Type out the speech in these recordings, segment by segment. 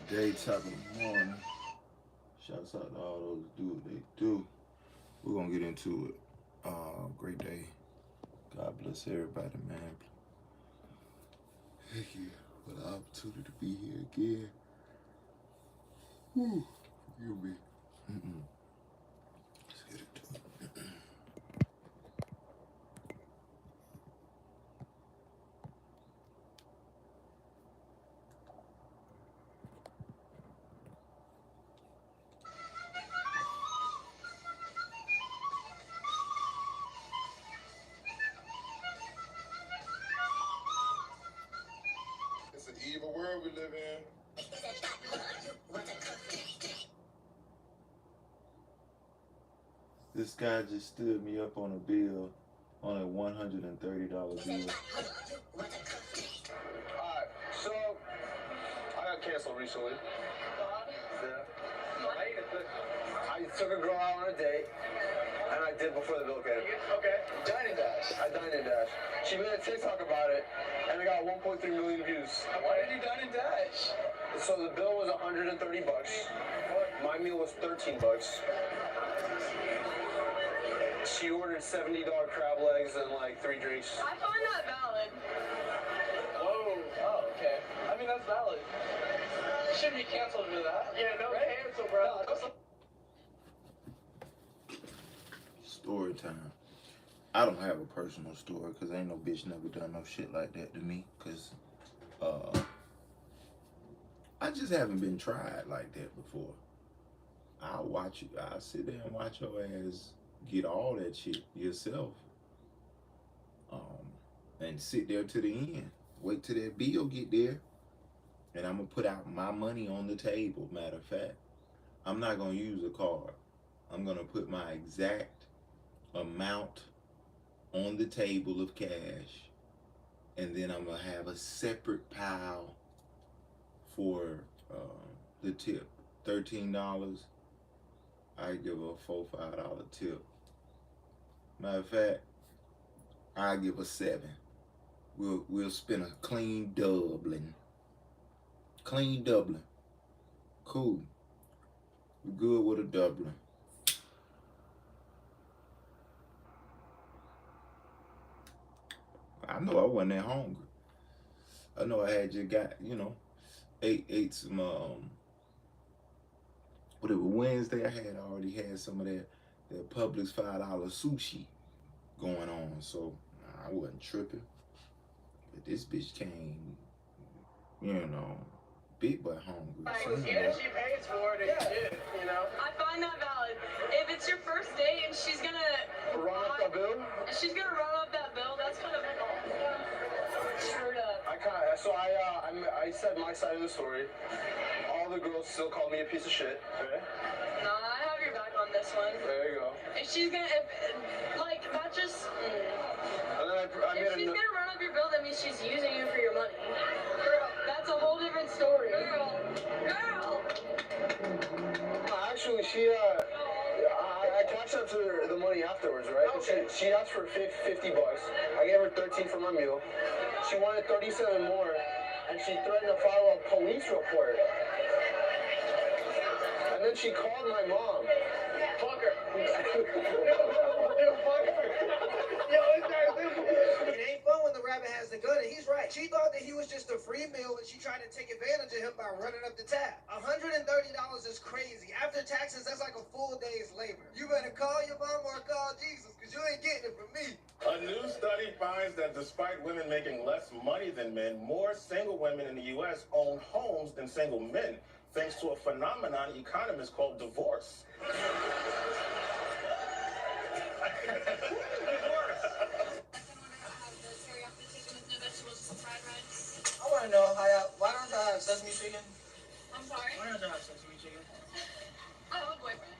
Day top of the morning. Shouts out to all those do what they do. We're gonna get into it. Great day. God bless everybody, man. Thank you for the opportunity to be here again. Whew, forgive me. Let's get into it. It's an evil world we live in. This guy just stood me up on a bill, on a $130 bill. Alright, so I got canceled recently. Yeah. I took a girl out on a date, and I did before the bill came. Okay. Dine and dash. I dined and dash. She made a TikTok about it, and it got 1.3 million views. Why did you dine and dash? So the bill was $130. My meal was $13. She ordered $70 crab legs and like 3 drinks. I find that valid. Whoa. Oh, okay. I mean, that's valid. You shouldn't be canceled for that. Yeah, no cancel, bro. Story time. I don't have a personal story because ain't no bitch never done no shit like that to me. Because I just haven't been tried like that before. I'll sit there and watch your ass get all that shit yourself. And sit there to the end. Wait till that bill get there. And I'm going to put out my money on the table, matter of fact. I'm not going to use a card. I'm going to put my exact amount on the table of cash. And then I'm going to have a separate pile for the tip. $13. I give a $4, $5 tip. Matter of fact, I give a $7. We'll spend a clean Dublin. Clean Dublin. Cool. We good with a Dublin. I know I wasn't that hungry. I know I had just got, ate some whatever Wednesday I had already had some of that Publix $5 sushi going on, so I wasn't tripping. But this bitch came, big but hungry. Yeah, she pays for it and shit, I find that valid. If it's your first date and she's gonna Run up the bill? run up that bill, that's kind of screwed up. I said my side of the story. All the girls still called me a piece of shit. Okay? No, I have your back on this one. There you go. If she's gonna, that just. And then If she's gonna run up your bill, that means she's using you for your money. That's a whole different story. Girl. Actually, I cashed out to her the money afterwards, right? Okay. She asked for $50. I gave her 13 for my meal. She wanted 37 more, and she threatened to file a police report. And then she called my mom. Fuck her. It ain't fun when the rabbit has the gun, and he's right. She thought that he was just a free meal, and she tried to take advantage of him by running up the tab. $130 is crazy. After taxes, that's like a full day's labor. You better call your mom or call Jesus, because you ain't getting it from me. A new study finds that despite women making less money than men, more single women in the U.S. own homes than single men, thanks to a phenomenon economists call divorce. I want to know why don't y'all have sesame chicken? I'm sorry. Why don't y'all have sesame chicken? I have a boyfriend.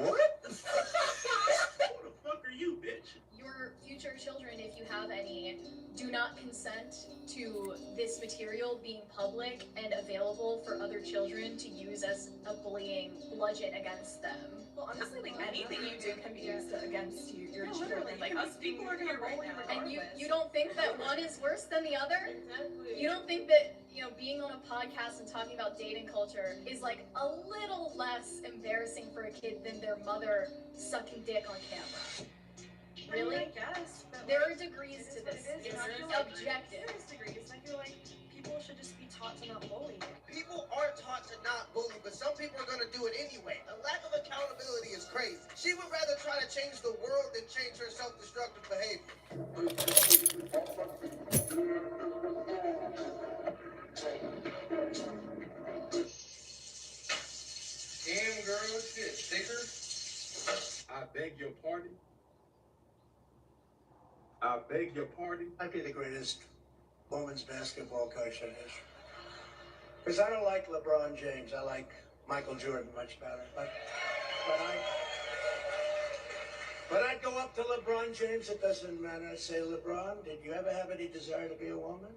What? Who the fuck are you, bitch? Your future children, if you have any, do not consent to this material being public and available for other children to use as a bullying bludgeon against them. Well, honestly, like anything you do can be used against you, your children. Like us people are gonna bully regardless. And you don't think that one is worse than the other? Exactly. You don't think that, being on a podcast and talking about dating culture is like a little less embarrassing for a kid than their mother sucking dick on camera? Really? I guess. There are degrees to this. It is, It's and I feel like objective. there is degrees, and I feel like people should just be taught to not bully. People are taught to not bully, but some people are going to do it anyway. The lack of accountability is crazy. She would rather try to change the world than change her self-destructive behavior. Damn, girl, shit, sticker. I beg your pardon. I beg your pardon. Might be the greatest women's basketball coach in history. Because I don't like LeBron James. I like Michael Jordan much better. But I'd go up to LeBron James. It doesn't matter. I'd say, LeBron, did you ever have any desire to be a woman?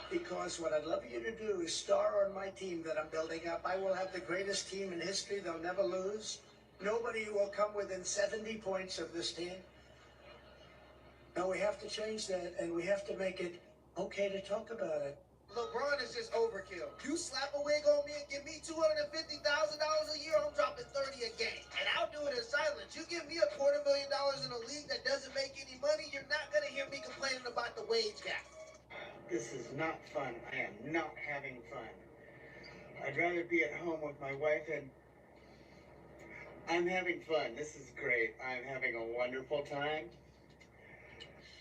Because what I'd love you to do is star on my team that I'm building up. I will have the greatest team in history. They'll never lose. Nobody will come within 70 points of this team. No, we have to change that, and we have to make it okay to talk about it. LeBron is just overkill. You slap a wig on me and give me $250,000 a year, I'm dropping 30 a game. And I'll do it in silence. You give me $250,000 in a league that doesn't make any money, you're not going to hear me complaining about the wage gap. This is not fun. I am not having fun. I'd rather be at home with my wife, and I'm having fun. This is great. I'm having a wonderful time.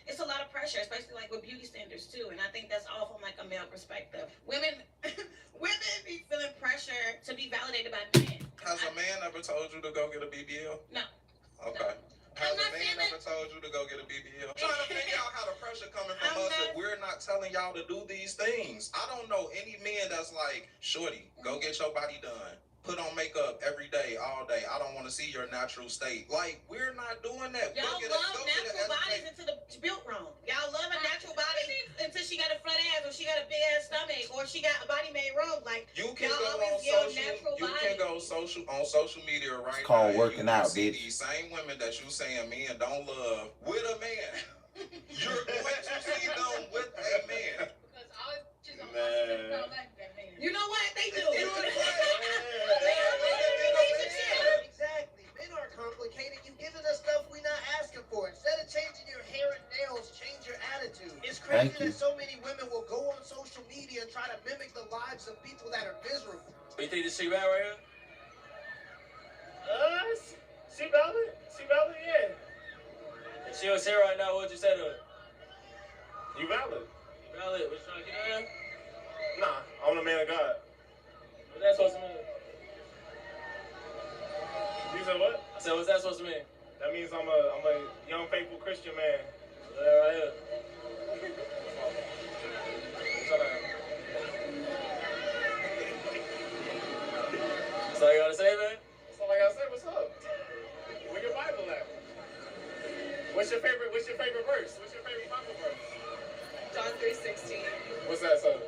It's a lot of pressure, especially like with beauty standards too, and I think that's all from like a male perspective. Women be feeling pressure to be validated by men. Has a man ever told you to go get a BBL? No. Okay. No. Has I'm a not man saying ever told you to go get a BBL? I'm trying to figure out how the pressure coming from us if we're not telling y'all to do these things. I don't know any men that's like, shorty, go get your body done. Put on makeup every day, all day. I don't want to see your natural state. Like, we're not doing that. Y'all love natural bodies until the built wrong. Y'all love a natural body until she got a flat ass or she got a big ass stomach or she got a body made wrong. Like, you can y'all go always on give natural social. You bodies. can go on social media right It's called now. working you can out, see bitch. these same women that you saying men don't love with a man. You're going to see them with a man. Because I was just on Man. You know what? They do. Exactly. Men are complicated. You've given us stuff we're not asking for. Instead of changing your hair and nails, change your attitude. It's crazy Thank you. that so many women will go on social media and try to mimic the lives of people that are miserable. You think this she bad right here? She valid? She valid, yeah. If she was here right now, what would you say to her? You valid? Valid, what you trying to get her? Nah, I'm the man of God. What's that supposed to mean? You said what? I said, what's that supposed to mean? That means I'm a young, faithful Christian man. That right here. That's all you gotta say, man? That's all I gotta say. What's up? Where your Bible at? What's your favorite verse? What's your favorite Bible verse? John 3:16. What's that, son?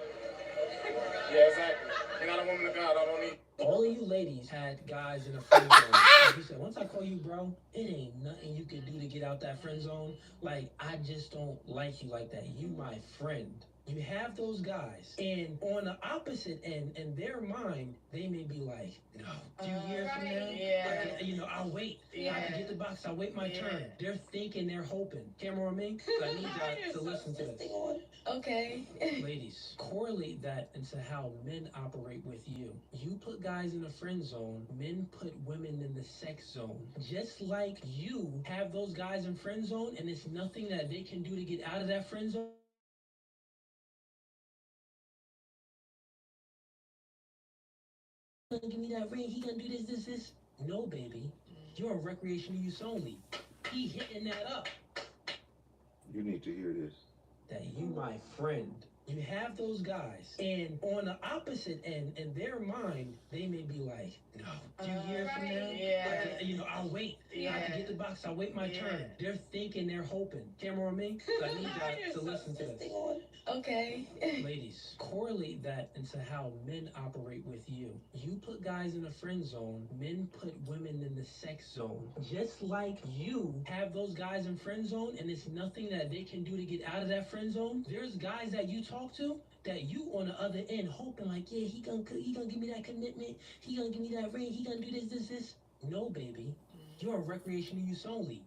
Yeah, exactly. And I'm a woman of God. I don't need. All of you ladies had guys in the friend zone. Like you said, once I call you bro, it ain't nothing you can do to get out that friend zone. Like, I just don't like you like that. You my friend. You have those guys, and on the opposite end, in their mind, they may be like, no, 2 years from now, Yeah. I'll wait. I can get the box, I'll wait my turn. They're thinking, they're hoping. Camera on me? I need y'all to listen to this. Okay. Ladies, correlate that into how men operate with you. You put guys in the friend zone, men put women in the sex zone. Just like you have those guys in friend zone, and it's nothing that they can do to get out of that friend zone. Give me that ring, he gonna do this. No, baby. You're a recreational use only. He hitting that up. You need to hear this. That you my friend. You have those guys, and on the opposite end, in their mind, they may be like, no, 2 years from now, Yeah. I'll wait. I can get the box, I'll wait my turn. They're thinking, they're hoping. Camera on me? I need y'all to listen to this. Okay. Ladies, correlate that into how men operate with you. You put guys in the friend zone, men put women in the sex zone. Just like you have those guys in friend zone and it's nothing that they can do to get out of that friend zone, there's guys that you talk to that you on the other end hoping like, yeah, he gonna give me that commitment, he gonna give me that ring, he gonna do this. No, baby. You're a recreational use only.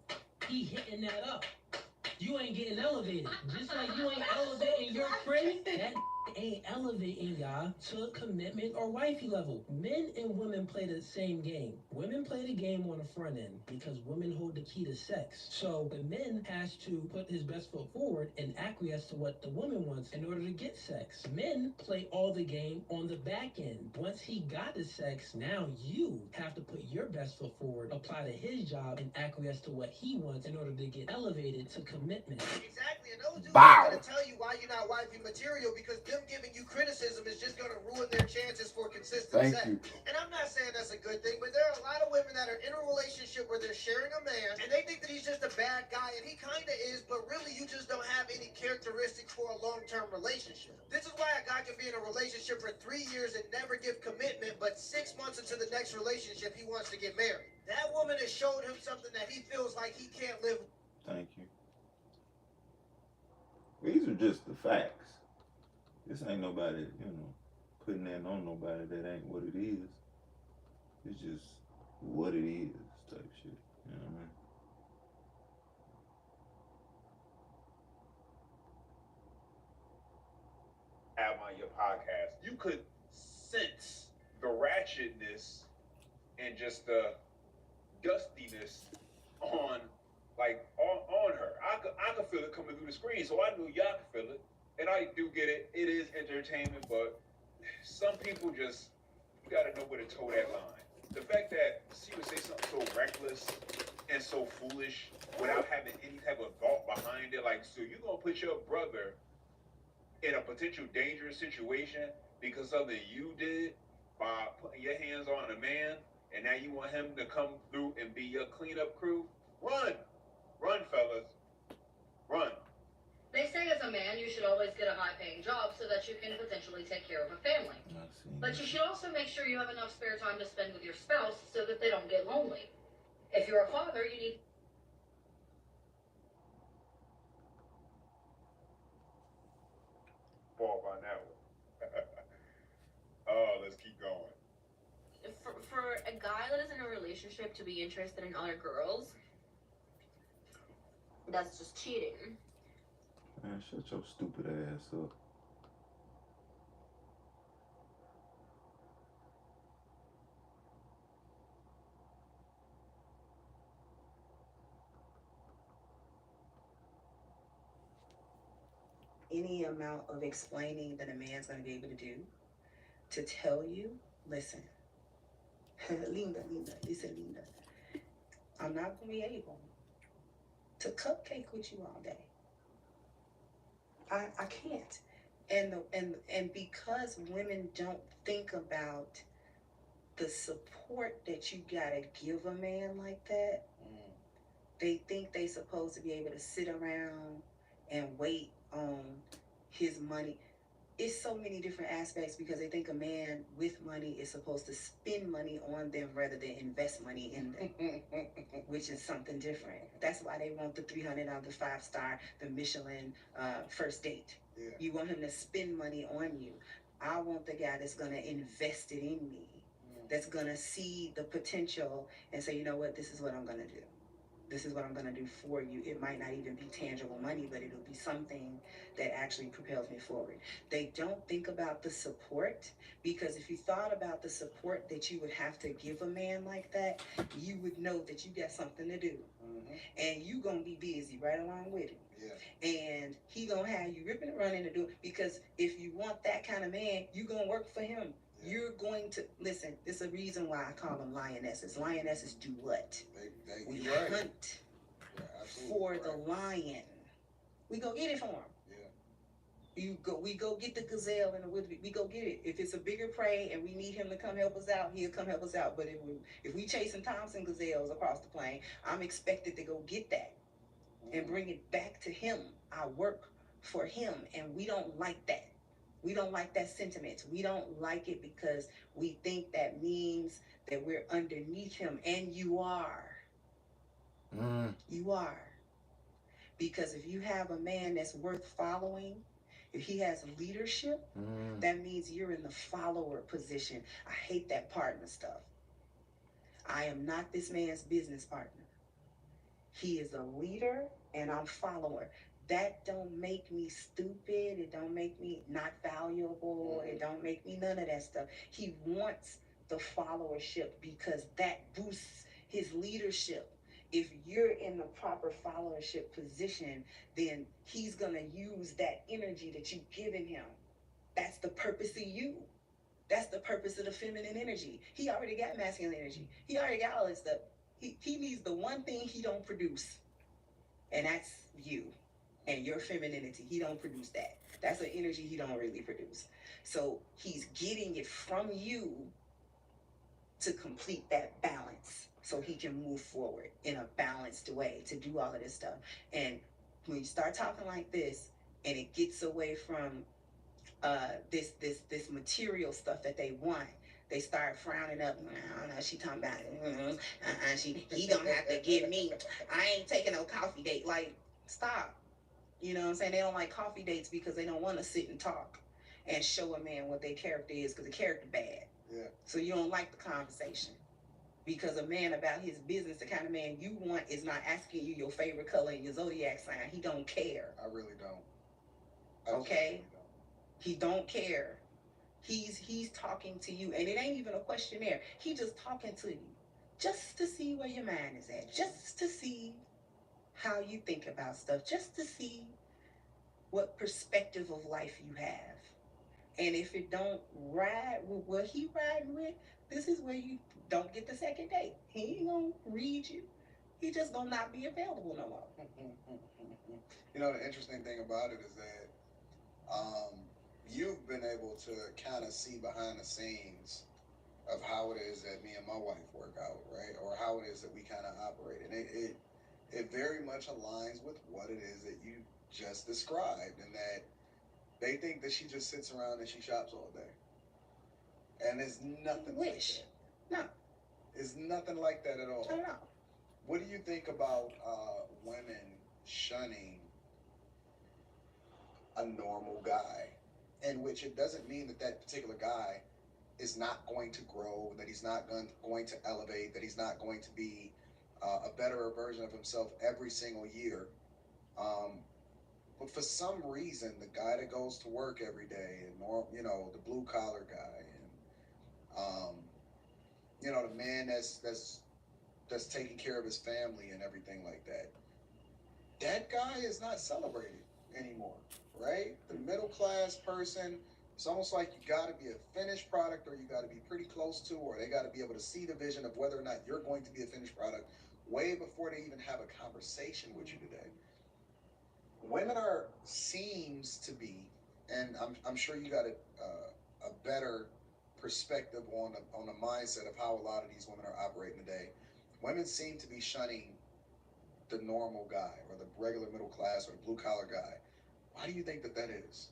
He hitting that up. You ain't getting elevated. Just like you ain't elevating your friend, that ain't elevating y'all to commitment or wifey level. Men and women play the same game. Women play the game on the front end because women hold the key to sex. So the man has to put his best foot forward and acquiesce to what the woman wants in order to get sex. Men play all the game on the back end. Once he got the sex, now you have to put your best foot forward, apply to his job, and acquiesce to what he wants in order to get elevated to commitment. Exactly, and those dudes Bow. are going to tell you why you're not wifey material because them giving you criticism is just going to ruin their chances for consistent Thank sex. you. And I'm not saying that's a good thing, but there are a lot of women that are in a relationship where they're sharing a man, and they think that he's just a bad guy, and he kind of is, but really you just don't have any characteristics for a long-term relationship. This is why a guy can be in a relationship for 3 years and never give commitment, but 6 months into the next relationship, he wants to get married. That woman has showed him something that he feels like he can't live with. Thank you. These are just the facts. This ain't nobody, putting that on nobody that ain't what it is. It's just what it is type shit. You know what I mean? Have on your podcast, you could sense the ratchetness and just the dustiness on her. I could feel it coming through the screen, so I knew y'all could feel it. And I do get it. It is entertainment, but some people just, you gotta know where to toe that line. The fact that she would say something so reckless and so foolish without having any type of thought behind it, like, so you're gonna put your brother in a potential dangerous situation because something you did by putting your hands on a man, and now you want him to come through and be your cleanup crew? Run, fellas, run. They say as a man, you should always get a high-paying job so that you can potentially take care of a family. But you should also make sure you have enough spare time to spend with your spouse so that they don't get lonely. If you're a father, you need... Ball by that one. Oh, let's keep going. For a guy that is in a relationship to be interested in other girls, that's just cheating. Man, shut your stupid ass up. Any amount of explaining that a man's going to be able to do to tell you, listen, Linda, listen, Linda, I'm not going to be able to cupcake with you all day. I can't. And because women don't think about the support that you gotta give a man like that, they think they supposed to be able to sit around and wait on his money. It's so many different aspects because they think a man with money is supposed to spend money on them rather than invest money in them, which is something different. That's why they want the $300, the 5-star, the Michelin first date. Yeah. You want him to spend money on you. I want the guy that's going to invest it in me, that's going to see the potential and say, you know what, this is what I'm going to do. This is what I'm going to do for you. It might not even be tangible money, but it'll be something that actually propels me forward. They don't think about the support, because if you thought about the support that you would have to give a man like that, you would know that you got something to do. And you going to be busy right along with him. Yeah. And he going to have you ripping and running to do it, because if you want that kind of man, you going to work for him. You're going to, listen, there's a reason why I call them lionesses. Lionesses do what? We hunt for the lion. We go get it for him. Yeah. We go get the gazelle and we go get it. If it's a bigger prey and we need him to come help us out, he'll come help us out. But if we chasing Thompson gazelles across the plain, I'm expected to go get that and bring it back to him. I work for him, and we don't like that. We don't like that sentiment. We don't like it because we think that means that we're underneath him, and you are. You are. Because if you have a man that's worth following, if he has leadership, that means you're in the follower position. I hate that partner stuff. I am not this man's business partner. He is a leader and I'm follower. That don't make me stupid. It don't make me not valuable. It don't make me none of that stuff. He wants the followership because that boosts his leadership. If you're in the proper followership position, then he's going to use that energy that you've given him. That's the purpose of you. That's the purpose of the feminine energy. He already got masculine energy. He already got all that stuff. He needs the one thing he don't produce, and that's you and your femininity. He don't produce that. That's an energy he don't really produce. So he's getting it from you to complete that balance so he can move forward in a balanced way to do all of this stuff. And when you start talking like this and it gets away from this material stuff that they want, they start frowning up. I don't know, she talking about he don't have to give me. I ain't taking no coffee date. Like, stop. You know what I'm saying? They don't like coffee dates because they don't want to sit and talk and show a man what their character is because the character bad. Yeah. So you don't like the conversation. Because a man about his business, the kind of man you want, is not asking you your favorite color and your zodiac sign. He don't care. I really don't. Okay? He don't care. He's talking to you, and it ain't even a questionnaire. He just talking to you, just to see where your mind is at, just to see how you think about stuff, just to see what perspective of life you have. And if it don't ride with what he riding with, this is where you don't get the second date. He ain't gonna read you. He just gonna not be available no more. You know, the interesting thing about it is that you've been able to kind of see behind the scenes of how it is that me and my wife work out, right? Or how it is that we kind of operate. And it very much aligns with what it is that you just described, and that they think that she just sits around and she shops all day. And it's nothing like that. No. It's nothing like that at all. I don't know. What do you think about women shunning a normal guy? In which it doesn't mean that that particular guy is not going to grow, that he's not going to elevate, that he's not going to be a better version of himself every single year. But for some reason, the guy that goes to work every day, and you know, the blue collar guy, and you know, the man that's taking care of his family and everything like that, that guy is not celebrated anymore, right? The middle class person, it's almost like you got to be a finished product, or you got to be pretty close to, or they got to be able to see the vision of whether or not you're going to be a finished product way before they even have a conversation with you today. Women seems to be, and I'm sure you got a better perspective on the mindset of how a lot of these women are operating today. Women seem to be shunning the normal guy, or the regular middle class, or the blue collar guy. Why do you think that is?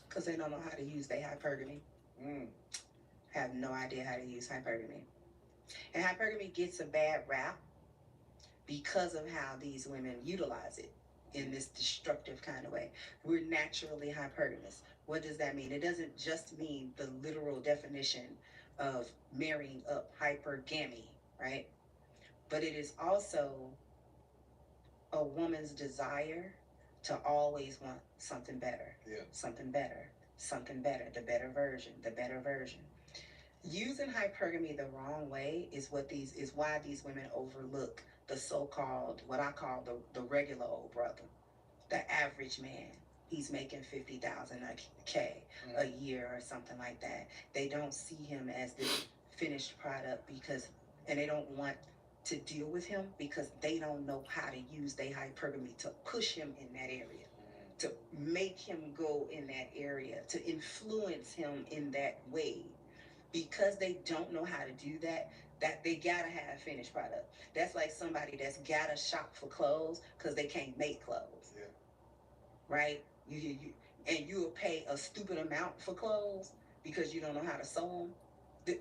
Because they don't know how to use their hypergamy. Have no idea how to use hypergamy. And hypergamy gets a bad rap because of how these women utilize it in this destructive kind of way. We're naturally hypergamous. What does that mean? It doesn't just mean the literal definition of marrying up, hypergamy, right? But it is also a woman's desire to always want something better, something better, something better, the better version, the better version. Using hypergamy the wrong way is why these women overlook the so-called, what I call the regular old brother, the average man. He's making $50,000 a year or something like that. They don't see him as the finished product and they don't want to deal with him because they don't know how to use their hypergamy to push him in that area. to make him go in that area, to influence him in that way. Because they don't know how to do that, that they gotta have a finished product. That's like somebody that's gotta shop for clothes because they can't make clothes. Yeah. Right? And you will pay a stupid amount for clothes because you don't know how to sew them.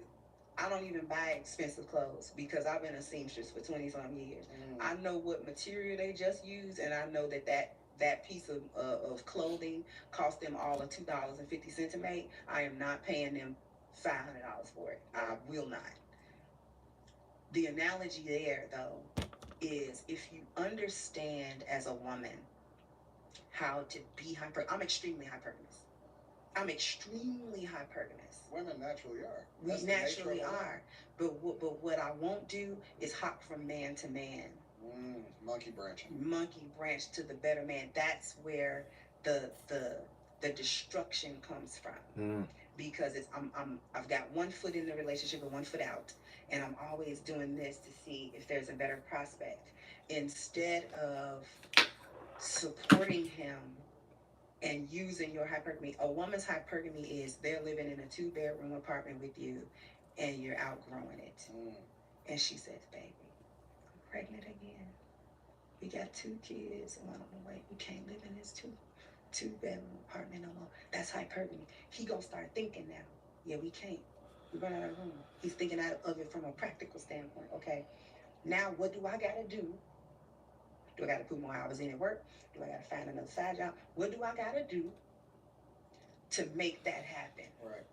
I don't even buy expensive clothes because I've been a seamstress for 20-some years. I know what material they just use, and I know that piece of clothing cost them all of $2.50 to make. I am not paying them $500 for it. I will not. The analogy there, though, is if you understand as a woman how to be I'm extremely hypergamous. I'm extremely hypergamous. Women naturally are. We naturally are. But what I won't do is hop from man to man. Monkey branching. Monkey branch to the better man. That's where the destruction comes from. Because I've got one foot in the relationship and one foot out, and I'm always doing this to see if there's a better prospect instead of supporting him and using your hypergamy. A woman's hypergamy is they're living in a 2-bedroom apartment with you, and you're outgrowing it. And she says, "Baby, I'm pregnant again. We got 2 kids, and on the way, we can't live in this two-bedroom apartment no more." That's hypergamy. He gonna start thinking now, yeah, we can't. We're running out of room. He's thinking out of it from a practical standpoint. Okay, now what do I gotta do? Do I gotta put more hours in at work? Do I gotta find another side job? What do I gotta do to make that happen? Right.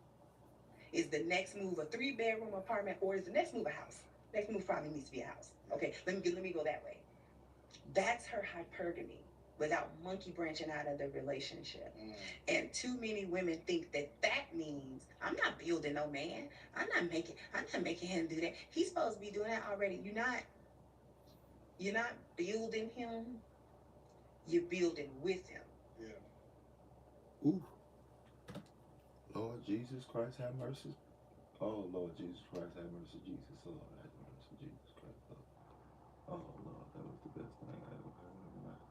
Is the next move a 3-bedroom apartment, or is the next move a house? Next move probably needs to be a house. Okay, let me go that way. That's her hypergamy, without monkey branching out of the relationship. And too many women think that means I'm not building no man. I'm not making him do that. He's supposed to be doing that already. You're not building him. You're building with him. Yeah. Ooh. Lord Jesus Christ, have mercy. Oh, Lord Jesus Christ, have mercy. Jesus, Lord, have mercy. Jesus Christ, Lord. Oh, Lord, that was the best thing I ever heard in my life.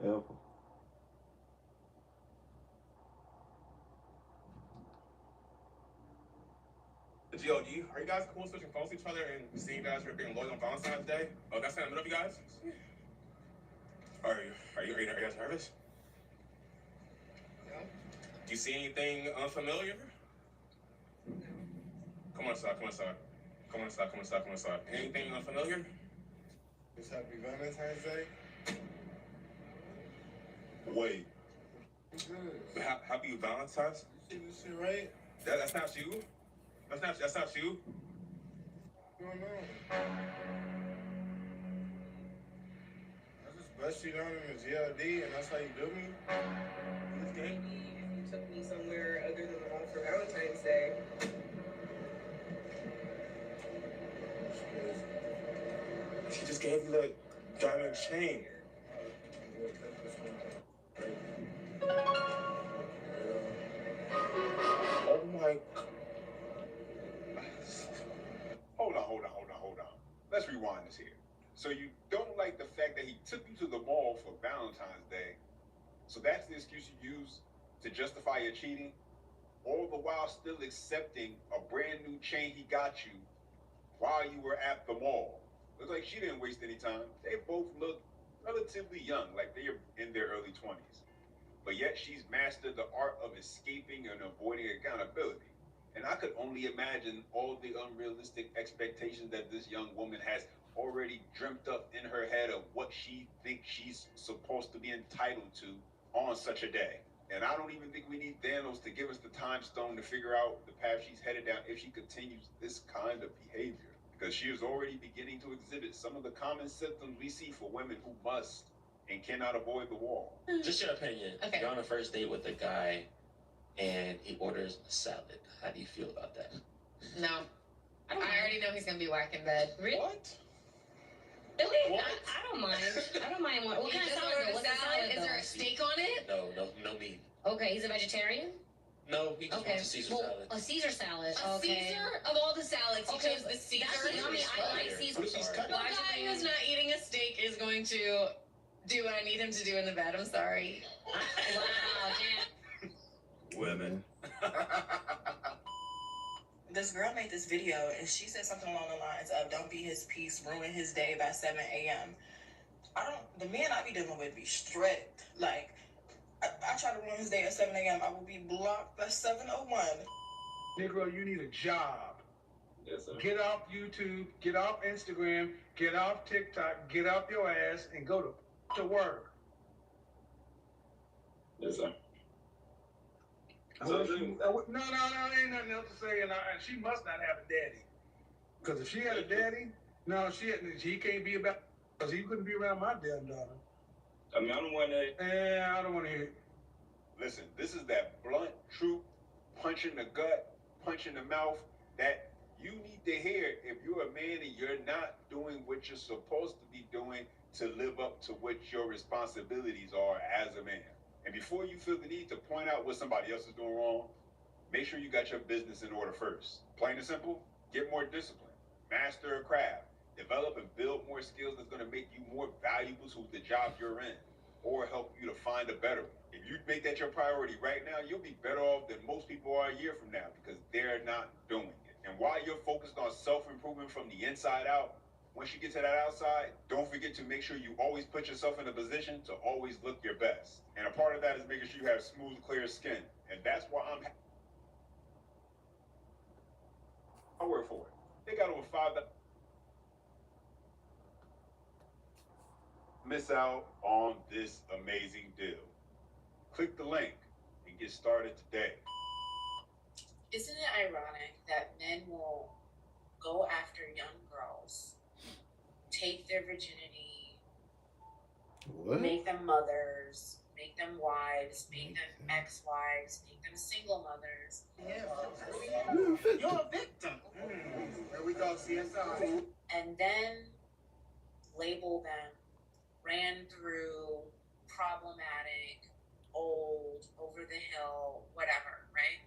Ever. GOD, are you guys cool switching phones to each other and seeing you guys for being loyal on Valentine's Day? Oh, that's in the middle of you guys? Are you guys nervous? No. Do you see anything unfamiliar? Come on inside. Anything unfamiliar? It's happy Valentine's Day. Wait. Good. Happy Valentine's? You see this shit right? That's not you? That's not you? I don't know. I just bust you down in the GLD and that's how you do me? Maybe if you took me somewhere other than the mall for Valentine's Day. She just gave you the diamond chain. Oh my. Hold on. Let's rewind this here. So you don't like the fact that he took you to the mall for Valentine's Day. So that's the excuse you use to justify your cheating? All the while still accepting a brand new chain he got you while you were at the mall. Looks like she didn't waste any time. They both look relatively young, like they're in their early 20s. But yet she's mastered the art of escaping and avoiding accountability. And I could only imagine all the unrealistic expectations that this young woman has already dreamt up in her head of what she thinks she's supposed to be entitled to on such a day. And I don't even think we need Thanos to give us the time stone to figure out the path she's headed down if she continues this kind of behavior. Because she is already beginning to exhibit some of the common symptoms we see for women who must and cannot avoid the wall. Just your opinion. Okay. You're on a first date with a guy and he orders a salad. How do you feel about that? No. I already know he's gonna be whack in bed. Really? What? Really? What? I don't mind. I don't mind what What kind of just salad? ordered a What's the salad. salad, Is there though? a steak on it? No meat. Okay, he's a vegetarian? No, he just Okay. wants a Caesar Well, salad. a Caesar salad. A Okay. Caesar? Of all the salads, he Okay, chose the Caesar. That's yummy. I like Caesar. He's The cutting. guy who's not eating a steak is going to do what I need him to do in the bed. I'm sorry. Wow, damn. Women. This girl made this video and she said something along the lines of, "Don't be his peace, ruin his day by 7 a.m." The men I be dealing with be strict. Like, I try to ruin his day at 7 a.m. I will be blocked by 7:01. Negro, you need a job. Yes, sir. Get off YouTube, get off Instagram, get off TikTok, get off your ass and go to work. Yes, sir. No, ain't nothing else to say. And she must not have a daddy. Because if she had a daddy, no, he can't be about, because he couldn't be around my damn daughter. I mean, I don't want to. I don't want to hear it. Listen, this is that blunt truth, punch in the gut, punch in the mouth that you need to hear if you're a man and you're not doing what you're supposed to be doing to live up to what your responsibilities are as a man. And before you feel the need to point out what somebody else is doing wrong, make sure you got your business in order first. Plain and simple, get more discipline, master a craft, develop and build more skills that's going to make you more valuable to the job you're in, or help you to find a better one. If you make that your priority right now, you'll be better off than most people are a year from now because they're not doing it. And while you're focused on self-improvement from the inside out, once you get to that outside, don't forget to make sure you always put yourself in a position to always look your best. And a part of that is making sure you have smooth, clear skin. And that's why I work for it. They got over 5. Miss out on this amazing deal. Click the link and get started today. Isn't it ironic that men will go after young girls, take their virginity, make them mothers, make them wives, make them ex-wives, make them single mothers? You're a victim. There we go, CSI. And then label them ran through, problematic, old, over the hill, whatever, right?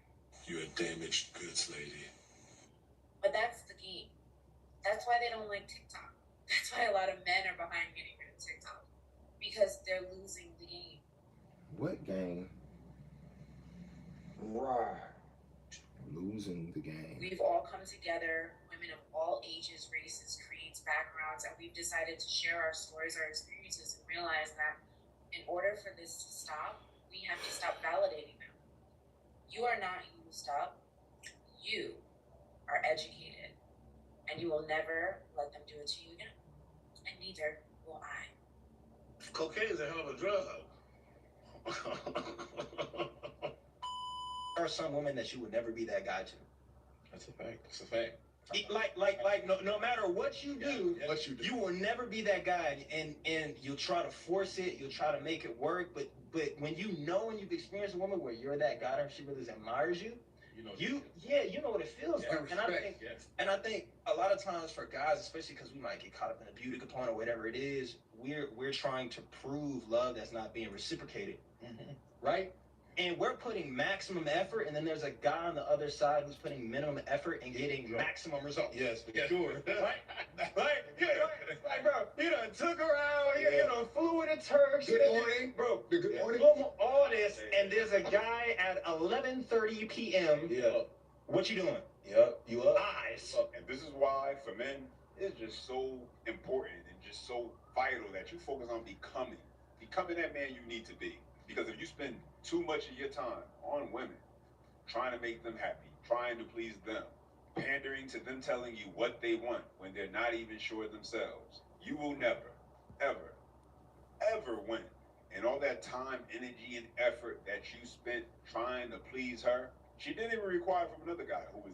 You're a damaged goods lady. But that's the game. That's why they don't like TikTok. That's why a lot of men are behind getting rid of TikTok. Because they're losing the game. What game? Right. Losing the game. We've all come together, women of all ages, races, creeds, backgrounds, and we've decided to share our stories, our experiences, and realize that in order for this to stop, we have to stop validating them. You are not used up. You are educated, and you will never let them do it to you again. And neither will I. Cocaine is a hell of a drug. There are some women that you would never be that guy to. That's a fact. That's a fact. No matter what you do, you will never be that guy, and you'll try to force it, you'll try to make it work, but when you know and you've experienced a woman where you're that guy and she really admires you, you know what it feels like. And I think a lot of times for guys, especially because we might get caught up in a beauty component or whatever it is, we're trying to prove love that's not being reciprocated, right? And we're putting maximum effort, and then there's a guy on the other side who's putting minimum effort and getting maximum results. Yes, for sure. Like, bro, you done took her out, you done flew with the Turks. Good morning, bro. Good morning. All this, and there's a guy at 11:30 p.m. Yeah. What you doing? Yep, you up? Eyes. And this is why, for men, it's just so important and just so vital that you focus on becoming that man you need to be. Because if you spend too much of your time on women, trying to make them happy, trying to please them, pandering to them telling you what they want when they're not even sure themselves, you will never, ever, ever win. And all that time, energy, and effort that you spent trying to please her, she didn't even require from another guy who was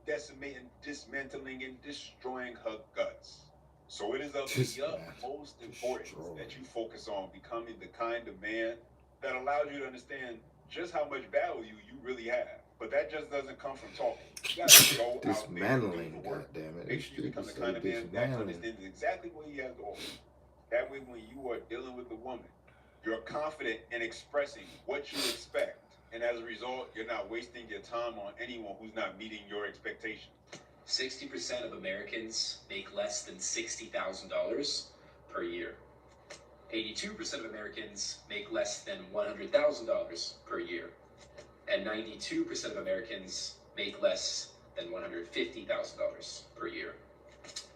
decimating, dismantling, and destroying her guts. So it is of the utmost importance that you focus on becoming the kind of man that allows you to understand just how much value you really have. But that just doesn't come from talking. You gotta go out there and do the work. Make sure you become the kind of man that understands exactly what he has to offer. That way, when you are dealing with a woman, you're confident in expressing what you expect. And as a result, you're not wasting your time on anyone who's not meeting your expectations. 60% of Americans make less than $60,000 per year. 82% of Americans make less than $100,000 per year, and 92% of Americans make less than $150,000 per year.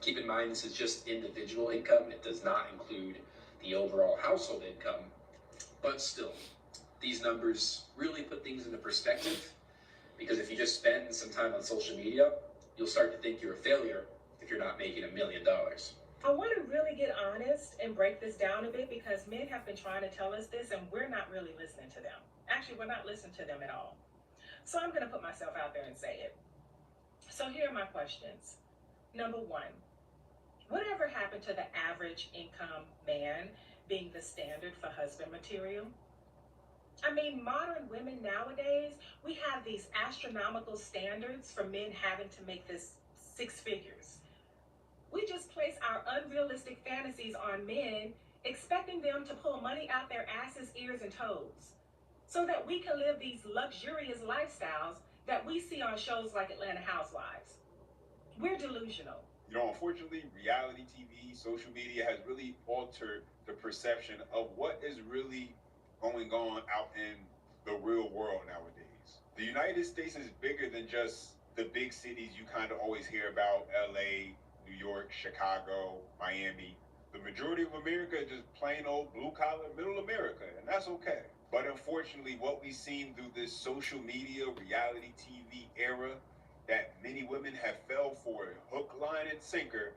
Keep in mind, this is just individual income. It does not include the overall household income, but still, these numbers really put things into perspective, because if you just spend some time on social media, you'll start to think you're a failure if you're not making $1 million. I want to really get honest and break this down a bit, because men have been trying to tell us this and we're not really listening to them. Actually, we're not listening to them at all. So I'm going to put myself out there and say it. So here are my questions. Number one, whatever happened to the average income man being the standard for husband material? I mean, modern women nowadays, we have these astronomical standards for men having to make this 6 figures. We just place our unrealistic fantasies on men, expecting them to pull money out their asses, ears, and toes, so that we can live these luxurious lifestyles that we see on shows like Atlanta Housewives. We're delusional. You know, unfortunately, reality TV, social media has really altered the perception of what is really going on out in the real world nowadays. The United States is bigger than just the big cities you kind of always hear about: LA, New York, Chicago, Miami. The majority of America is just plain old blue collar middle America, and that's okay. But unfortunately, what we've seen through this social media, reality TV era that many women have fell for hook, line, and sinker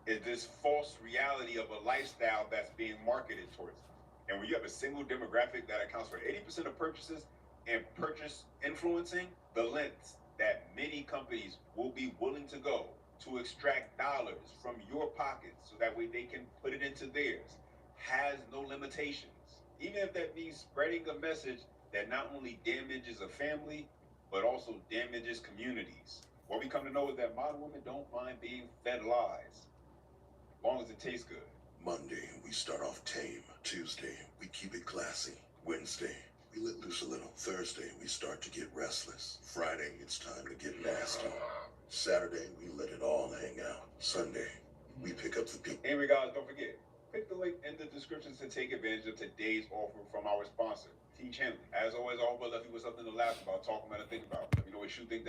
is this false reality of a lifestyle that's being marketed towards them. And when you have a single demographic that accounts for 80% of purchases and purchase influencing, the lengths that many companies will be willing to go to extract dollars from your pockets so that way they can put it into theirs has no limitations. Even if that means spreading a message that not only damages a family, but also damages communities. What we come to know is that modern women don't mind being fed lies, as long as it tastes good. Monday, we start off tame. Tuesday, we keep it classy. Wednesday, we let loose a little. Thursday, we start to get restless. Friday, it's time to get nasty. Saturday, we let it all hang out. Sunday, we pick up the beat. Anyway, guys, don't forget, click the link in the description to take advantage of today's offer from our sponsor, T. Chandler. As always, I hope I left you with something to laugh about, talk about, and think about. Let me know what you think.